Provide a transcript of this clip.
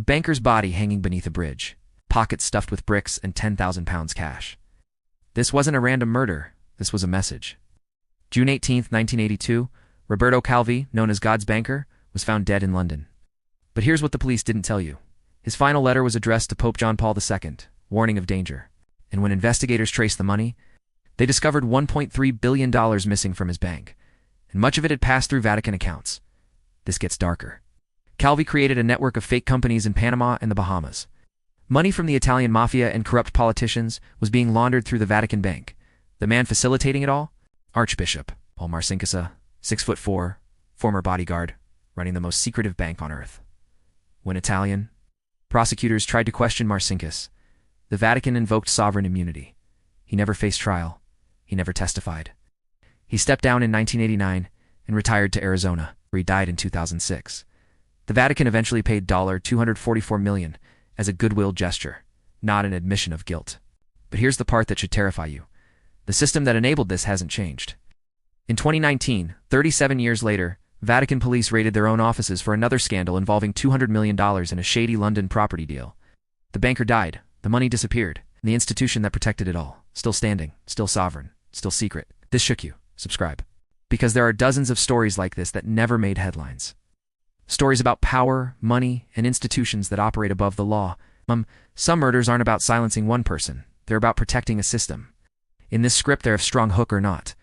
banker's body hanging beneath a bridge, pockets stuffed with bricks and 10,000 pounds cash. This wasn't a random murder, this was a message. June 18, 1982, Roberto Calvi, known as God's banker, was found dead in London. But here's what the police didn't tell you. His final letter was addressed to Pope John Paul II, warning of danger. And when investigators traced the money, they discovered $1.3 billion missing from his bank, and much of it had passed through Vatican accounts. This gets darker. Calvi created a network of fake companies in Panama and the Bahamas. Money from the Italian mafia and corrupt politicians was being laundered through the Vatican Bank. The man facilitating it all? Archbishop Paul Marcinkus, 6'4", former bodyguard, running the most secretive bank on earth. When Italian prosecutors tried to question Marcinkus, the Vatican invoked sovereign immunity. He never faced trial. He never testified. He stepped down in 1989 and retired to Arizona, where he died in 2006. The Vatican eventually paid $244 million as a goodwill gesture, not an admission of guilt. But here's the part that should terrify you. The system that enabled this hasn't changed. In 2019, 37 years later, Vatican police raided their own offices for another scandal involving $200 million in a shady London property deal. The banker died, the money disappeared, and the institution that protected it all, still standing, still sovereign, still secret. This shook you. Subscribe. Because there are dozens of stories like this that never made headlines. Stories about power, money, and institutions that operate above the law. Some murders aren't about silencing one person. They're about protecting a system. In this script, they're of strong hook or not.